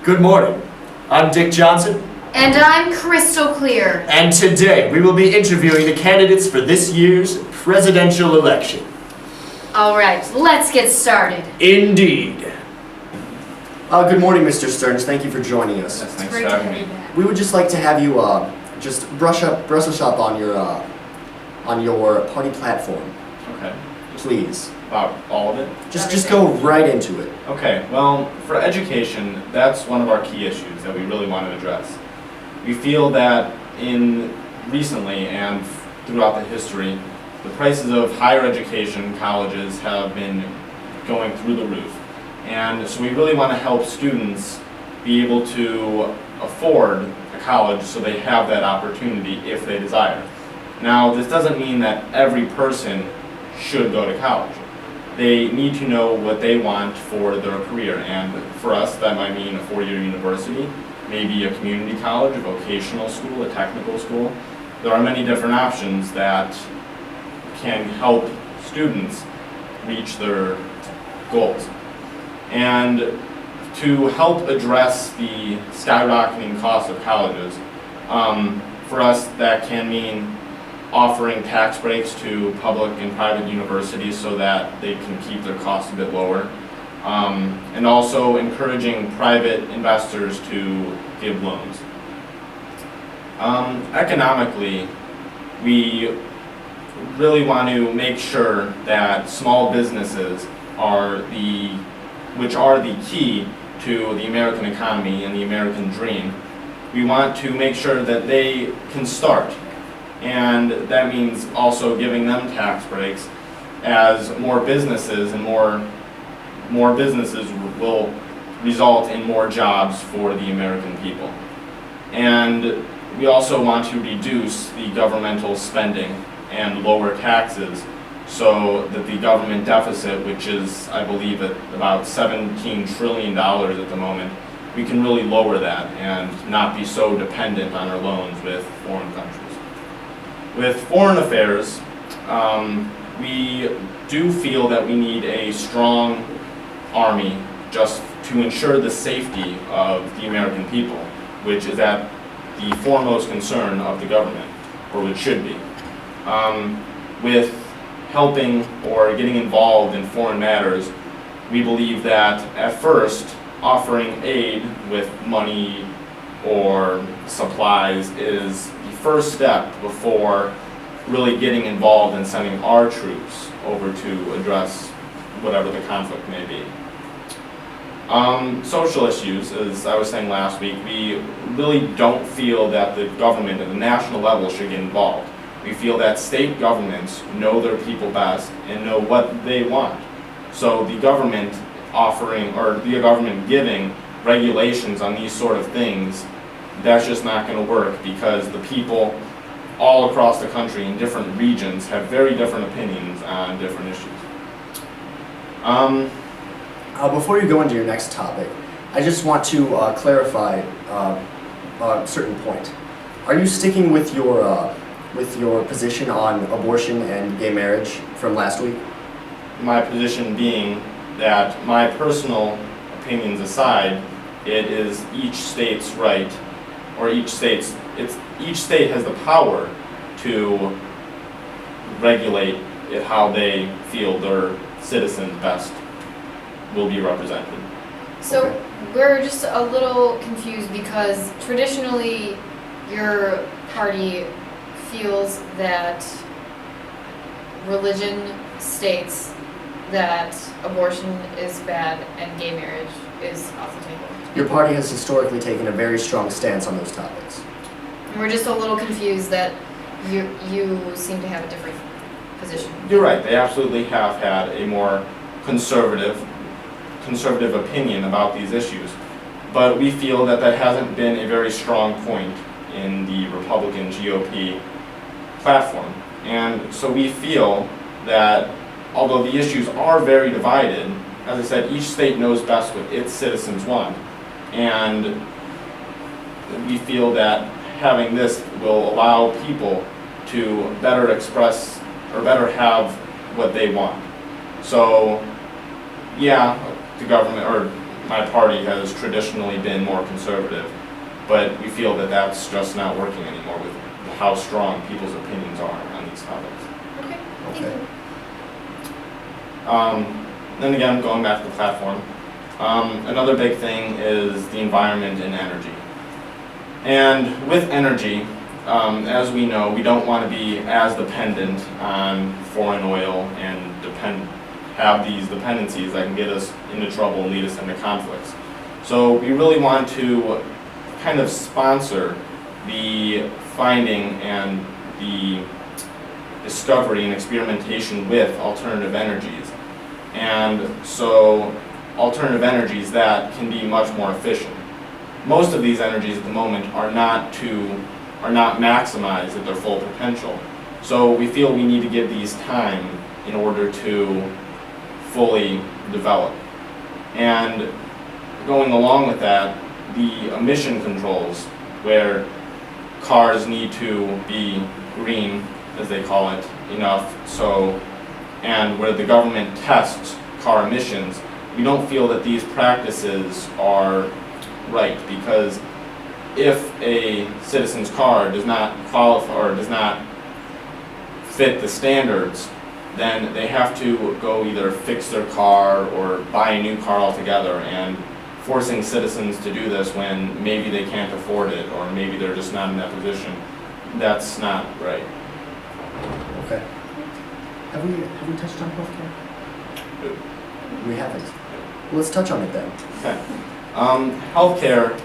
Good morning. I'm Dick Johnson. And I'm Crystal Clear. And today we will be interviewing the candidates for this year's presidential election. Alright, let's get started. Indeed. Good morning, Mr. Stearns. Thank you for joining us. Yes, thanks Great for to having have me. you back. We would just like to have you just brush up on your party platform, Okay. please. About all of it? Just go right into it. Okay, well, for education, that's one of our key issues that we really want to address. We feel that recently and throughout the history, the prices of higher education, colleges, have been going through the roof. And so we really want to help students be able to afford a college so they have that opportunity if they desire. Now, this doesn't mean that every person should go to college. They need to know what they want for their career, and for us that might mean a four-year university, maybe a community college, a vocational school, a technical school. There are many different options that can help students reach their goals. And to help address the skyrocketing cost of colleges, for us that can mean offering tax breaks to public and private universities so that they can keep their costs a bit lower, and also encouraging private investors to give loans. Economically, we really want to make sure that small businesses which are the key to the American economy and the American dream, we want to make sure that they can start. And that means also giving them tax breaks, as more businesses and more businesses will result in more jobs for the American people. And we also want to reduce the governmental spending and lower taxes so that the government deficit, which is, I believe, at about $17 trillion at the moment, we can really lower that and not be so dependent on our loans with foreign countries. With foreign affairs, we do feel that we need a strong army just to ensure the safety of the American people, which is at the foremost concern of the government, or which should be. With helping or getting involved in foreign matters, we believe that at first offering aid with money or supplies is the first step before really getting involved in sending our troops over to address whatever the conflict may be. Social issues, as I was saying last week, we really don't feel that the government at the national level should get involved. We feel that state governments know their people best and know what they want. So the government giving regulations on these sort of things, that's just not going to work, because the people all across the country in different regions have very different opinions on different issues. Before you go into your next topic, I just want to clarify a certain point. Are you sticking with your position on abortion and gay marriage from last week? My position being that, my personal opinions aside, it is each state's right, or each state has the power to regulate it how they feel their citizens best will be represented. So Okay. we're just a little confused because traditionally your party feels that religion states that abortion is bad and gay marriage is off the table. Your party has historically taken a very strong stance on those topics. And we're just a little confused that you seem to have a different position. You're right, they absolutely have had a more conservative opinion about these issues. But we feel that that hasn't been a very strong point in the Republican GOP platform. And so we feel that although the issues are very divided, as I said, each state knows best what its citizens want. And we feel that having this will allow people to better express or better have what they want. So, yeah, the government or my party has traditionally been more conservative, but we feel that that's just not working anymore with how strong people's opinions are on these topics. Okay, thank Okay. you. Then again, going back to the platform, another big thing is the environment and energy. And with energy, as we know, we don't want to be as dependent on foreign oil and have these dependencies that can get us into trouble and lead us into conflicts. So we really want to kind of sponsor the finding and the discovery and experimentation with alternative energies. And so alternative energies that can be much more efficient. Most of these energies at the moment are not maximized at their full potential. So we feel we need to give these time in order to fully develop. And going along with that, the emission controls, where cars need to be green, as they call it, enough, and where the government tests car emissions, we don't feel that these practices are right, because if a citizen's car does not qualify or does not fit the standards, then they have to go either fix their car or buy a new car altogether, and forcing citizens to do this when maybe they can't afford it or maybe they're just not in that position, that's not right. Okay. Have we touched on healthcare? We haven't. Well, let's touch on it then. Okay. Healthcare,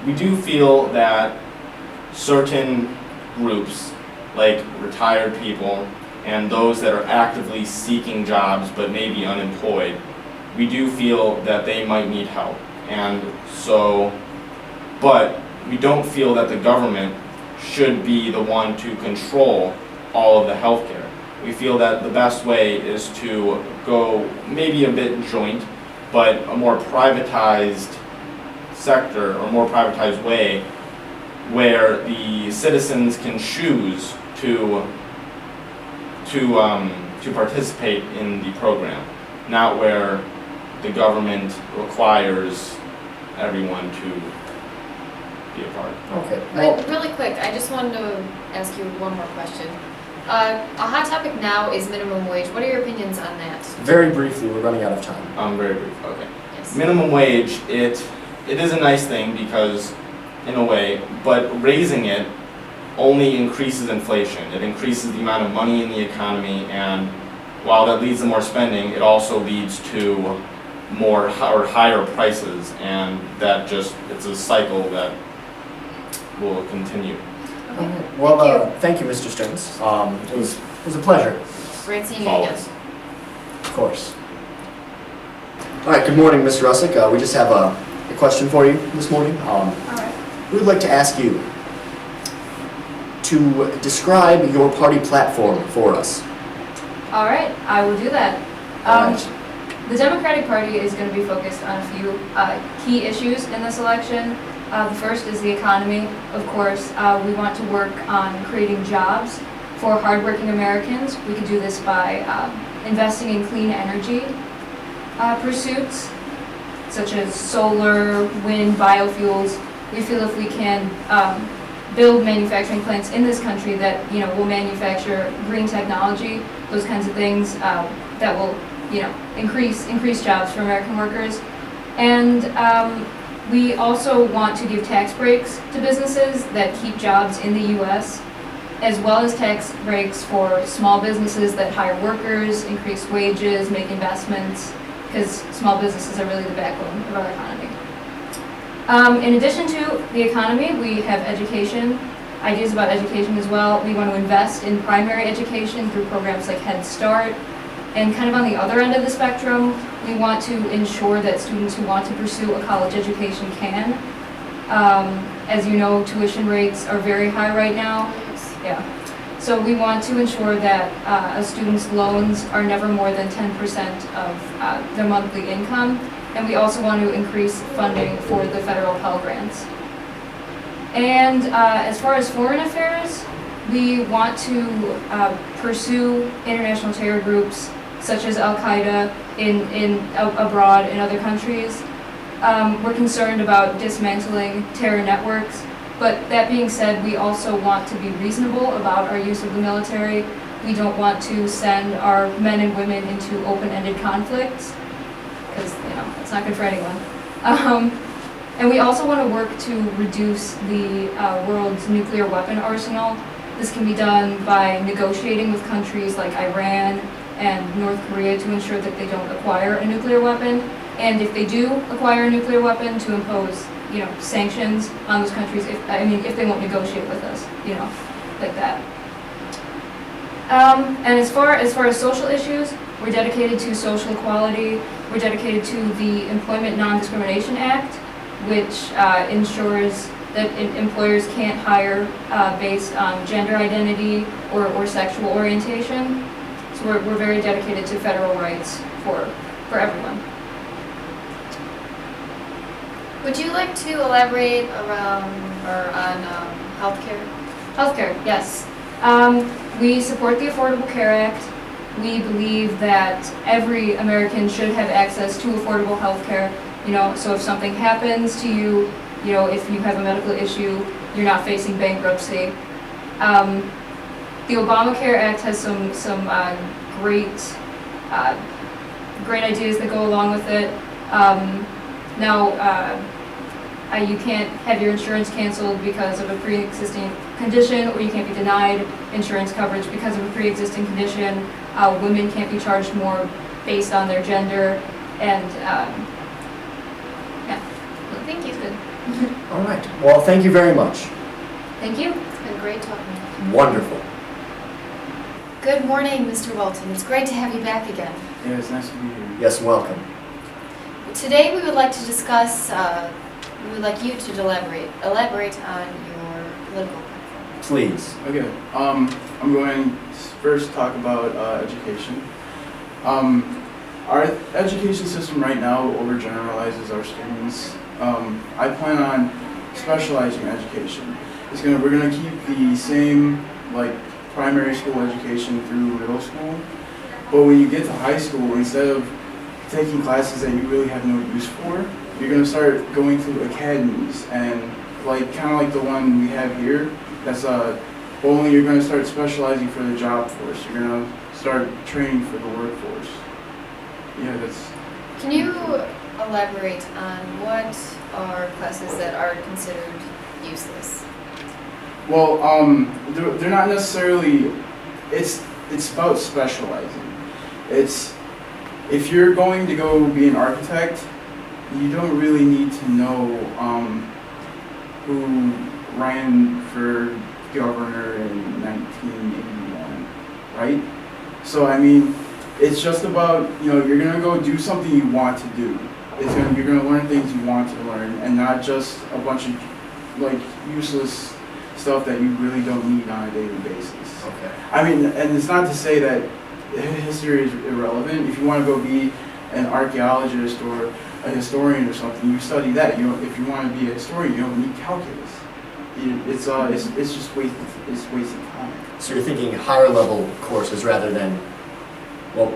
we do feel that certain groups, like retired people and those that are actively seeking jobs but may be unemployed, we do feel that they might need help. And so, but we don't feel that the government should be the one to control all of the healthcare. We feel that the best way is to go maybe a bit joint, but a more privatized sector or more privatized way where the citizens can choose to participate in the program, not where the government requires everyone to be a part. Okay. Well, Really quick, I just wanted to ask you one more question. A hot topic now is minimum wage. What are your opinions on that? very briefly, we're running out of time. Very brief, okay. Yes. Minimum wage, it is a nice thing because, in a way, but raising it only increases inflation. It increases the amount of money in the economy, and while that leads to more spending, it also leads to more or higher prices, and that just, it's a cycle that will continue. Okay. Well, thank you, Mr. Stearns. It was a pleasure, Great seeing you again. Always. of course. All right, good morning, Mr. Russick. We just have a question for you this morning. All right. We would like to ask you to describe your party platform for us. All right, I will do that. All right. The Democratic Party is going to be focused on a few key issues in this election. The first is the economy. Of course, we want to work on creating jobs for hardworking Americans. We could do this by investing in clean energy pursuits, such as solar, wind, biofuels. We feel if we can build manufacturing plants in this country that will manufacture green technology, those kinds of things that will increase jobs for American workers. And we also want to give tax breaks to businesses that keep jobs in the U.S., as well as tax breaks for small businesses that hire workers, increase wages, make investments, because small businesses are really the backbone of our economy. In addition to the economy, we have education, ideas about education as well. We want to invest in primary education through programs like Head Start. And kind of on the other end of the spectrum, we want to ensure that students who want to pursue a college education can. As you know, tuition rates are very high right now. Yeah. So we want to ensure that a student's loans are never more than 10% of their monthly income. And we also want to increase funding for the federal Pell Grants. And as far as foreign affairs, we want to pursue international terror groups such as Al-Qaeda abroad in other countries. We're concerned about dismantling terror networks, but that being said, we also want to be reasonable about our use of the military. We don't want to send our men and women into open-ended conflicts, because, it's not good for anyone. And we also want to work to reduce the world's nuclear weapon arsenal. This can be done by negotiating with countries like Iran and North Korea to ensure that they don't acquire a nuclear weapon. And if they do acquire a nuclear weapon, to impose, sanctions on those countries if they won't negotiate with us, like that. And as far as social issues, we're dedicated to social equality. We're dedicated to the Employment Non-Discrimination Act, which ensures that employers can't hire based on gender identity or sexual orientation. So we're very dedicated to federal rights for everyone. Would you like to elaborate around or on healthcare? Healthcare, yes. We support the Affordable Care Act. We believe that every American should have access to affordable healthcare. So if something happens to you, if you have a medical issue, you're not facing bankruptcy. The Obamacare Act has some great ideas that go along with it. You can't have your insurance canceled because of a pre-existing condition, or you can't be denied insurance coverage because of a pre-existing condition. Women can't be charged more based on their gender, and Thank you. good. All right. Well, thank you very much. Thank you. It's been great talking to you. Wonderful. Good morning, Mr. Walton. It's great to have you back again. Yeah, it's nice to be here. Yes, welcome. Today we would like to discuss, we would like you to elaborate on your political platform. Please. Okay, I'm going to first talk about education. Our education system right now overgeneralizes our students. I plan on specializing in education. We're gonna keep the same primary school education through middle school, but when you get to high school, instead of taking classes that you really have no use for, you're gonna start going to academies, and kind of like the one we have here. That's only you're gonna start specializing for the job force. You're gonna start training for the workforce. Yeah, that's. Can you elaborate on what are classes that are considered useless? Well, they're not necessarily. It's about specializing. If you're going to go be an architect, you don't really need to know who ran for governor in 1981, right? So it's just about, you're gonna go do something you want to do. You're gonna learn things you want to learn, and not just a bunch of useless stuff that you really don't need on a daily basis. Okay. And it's not to say that history is irrelevant. If you want to go be an archaeologist or a historian or something, you study that. If you want to be a historian, you don't need calculus. It's just wasted time. So you're thinking higher level courses rather than, well,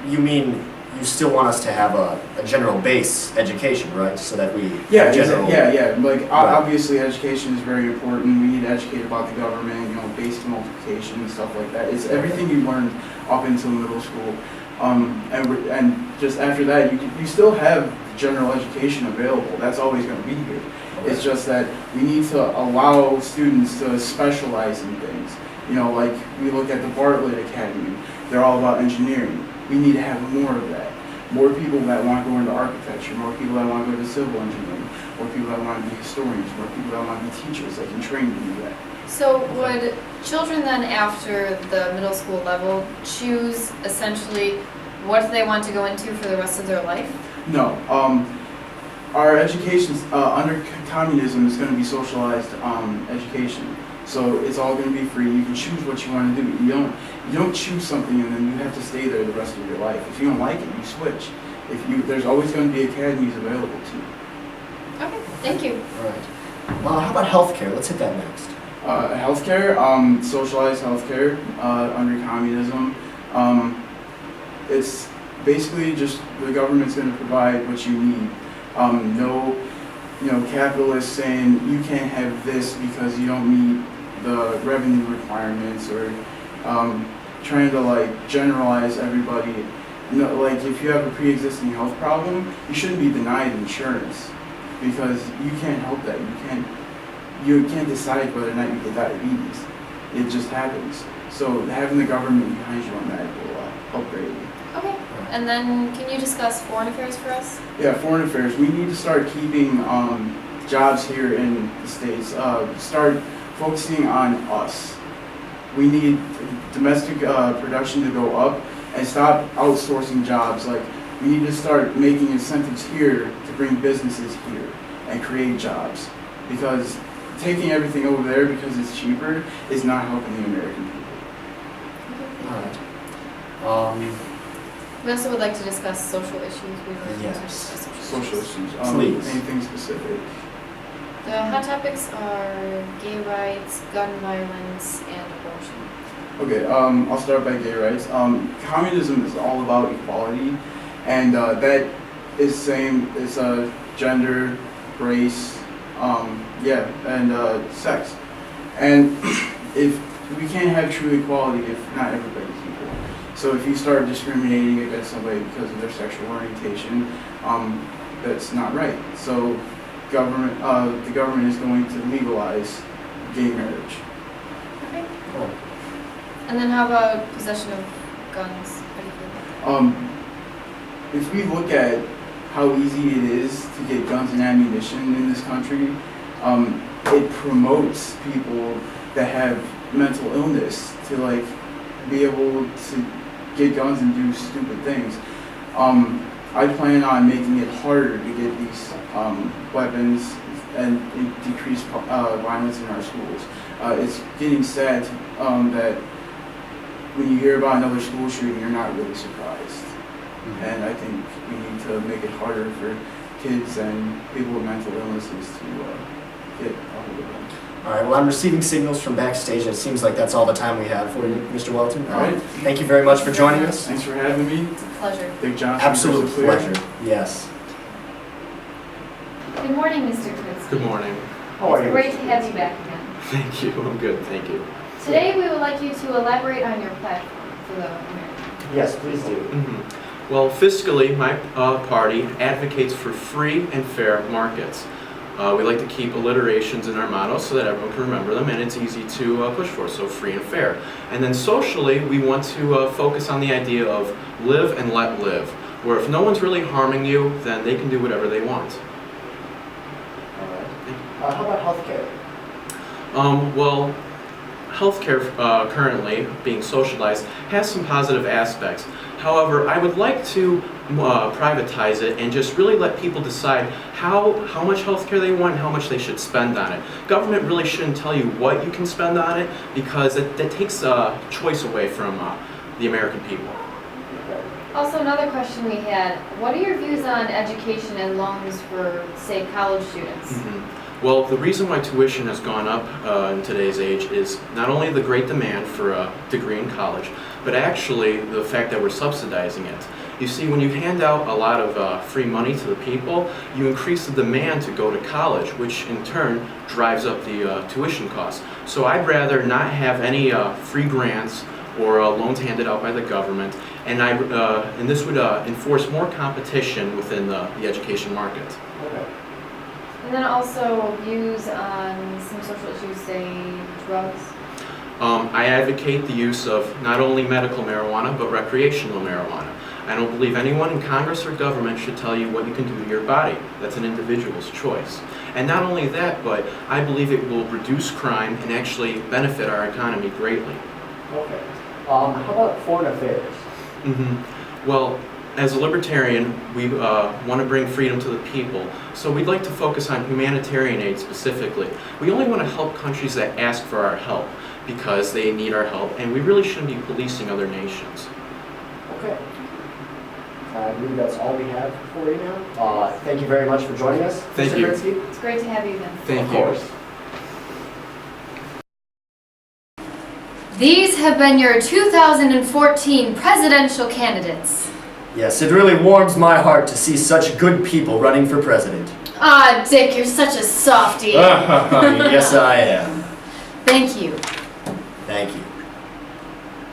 you mean you still want us to have a general base education, right? So that we have general. Yeah. Right. Obviously, education is very important. We need to educate about the government, basic multiplication and stuff like that. It's everything you learned up until middle school, and just after that, you still have general education available. That's always going to be here. Okay. It's just that we need to allow students to specialize in things. We look at the Bartlett Academy. They're all about engineering. We need to have more of that. More people that want to go into architecture, more people that want to go into civil engineering, more people that want to be historians, more people that want to be teachers that can train to do that. So would children then, after the middle school level, choose essentially what they want to go into for the rest of their life? No. Our education under communism is going to be socialized education. So it's all going to be free. You can choose what you want to do. You don't choose something and then you have to stay there the rest of your life. If you don't like it, you switch. There's always going to be academies available to you. Okay, thank you. All right. How about healthcare? Let's hit that next. Healthcare, socialized healthcare under communism. it's basically just the government's going to provide what you need. No, capitalists saying you can't have this because you don't meet the revenue requirements, or trying to like generalize everybody. Like if you have a pre-existing health problem, you shouldn't be denied insurance because you can't help that. You can't decide whether or not you get diabetes. It just happens. So having the government behind you on that will help greatly. Okay. And then can you discuss foreign affairs for us? Yeah, foreign affairs. We need to start keeping jobs here in the States. Start focusing on us. We need domestic production to go up and stop outsourcing jobs. Like, we need to start making incentives here to bring businesses here and create jobs. Because taking everything over there because it's cheaper is not helping the American people. All right. We also would like to discuss social issues. We would like to Yes. discuss Social issues. Please. Anything specific? The hot topics are gay rights, gun violence, and abortion. Okay, I'll start by gay rights. Communism is all about equality, and that is same. It's gender, race, and sex. And if we can't have true equality if not everybody's equal. So if you start discriminating against somebody because of their sexual orientation, that's not right. So the government is going to legalize gay marriage. Okay. Cool. And then how about possession of guns? How do you feel about that? If we look at how easy it is to get guns and ammunition in this country, it promotes people that have mental illness to like be able to get guns and do stupid things. I plan on making it harder to get these weapons and decrease violence in our schools. It's getting sad that when you hear about another school shooting, you're not really surprised. And I think we need to make it harder for kids and people with mental illnesses to get a hold of them. All right, well, I'm receiving signals from backstage, and it seems like that's all the time we have for you, Mr. Welton. All right. Thank you very much for joining us. Thanks for having me. It's a pleasure. Dick Johnson. Absolute Crystal Clear. pleasure. Yes. Good morning, Mr. Krinsky. Good morning. How are you? It's great to have you back again. Thank you. I'm good. Thank you. Today, we would like you to elaborate on your platform for the American. Yes, please do. Well, fiscally, my party advocates for free and fair markets. We like to keep alliterations in our motto so that everyone can remember them, and it's easy to push for, so free and fair. And then socially, we want to focus on the idea of live and let live, where if no one's really harming you, then they can do whatever they want. All right. How about healthcare? Well, healthcare currently being socialized has some positive aspects. However, I would like to privatize it and just really let people decide how much healthcare they want and how much they should spend on it. Government really shouldn't tell you what you can spend on it because that takes choice away from the American people. Also, another question we had, what are your views on education and loans for, say, college students? Well, the reason why tuition has gone up in today's age is not only the great demand for a degree in college, but actually the fact that we're subsidizing it. You see, when you hand out a lot of free money to the people, you increase the demand to go to college, which in turn drives up the tuition costs. So I'd rather not have any free grants or loans handed out by the government, and this would enforce more competition within the education market. Okay. And then also views on some social issues, say, drugs. I advocate the use of not only medical marijuana, but recreational marijuana. I don't believe anyone in Congress or government should tell you what you can do to your body. That's an individual's choice. And not only that, but I believe it will reduce crime and actually benefit our economy greatly. Okay. How about foreign affairs? Well, as a libertarian, we want to bring freedom to the people, so we'd like to focus on humanitarian aid specifically. We only want to help countries that ask for our help because they need our help, and we really shouldn't be policing other nations. Okay. I believe that's all we have for you now. Thank you very much for joining us, Thank Mr. you. Krinsky. It's great to have you again. Thank Of you. course. These have been your 2014 presidential candidates. Yes, it really warms my heart to see such good people running for president. Ah, Dick, you're such a softie. Yes, I am. Thank you. Thank you.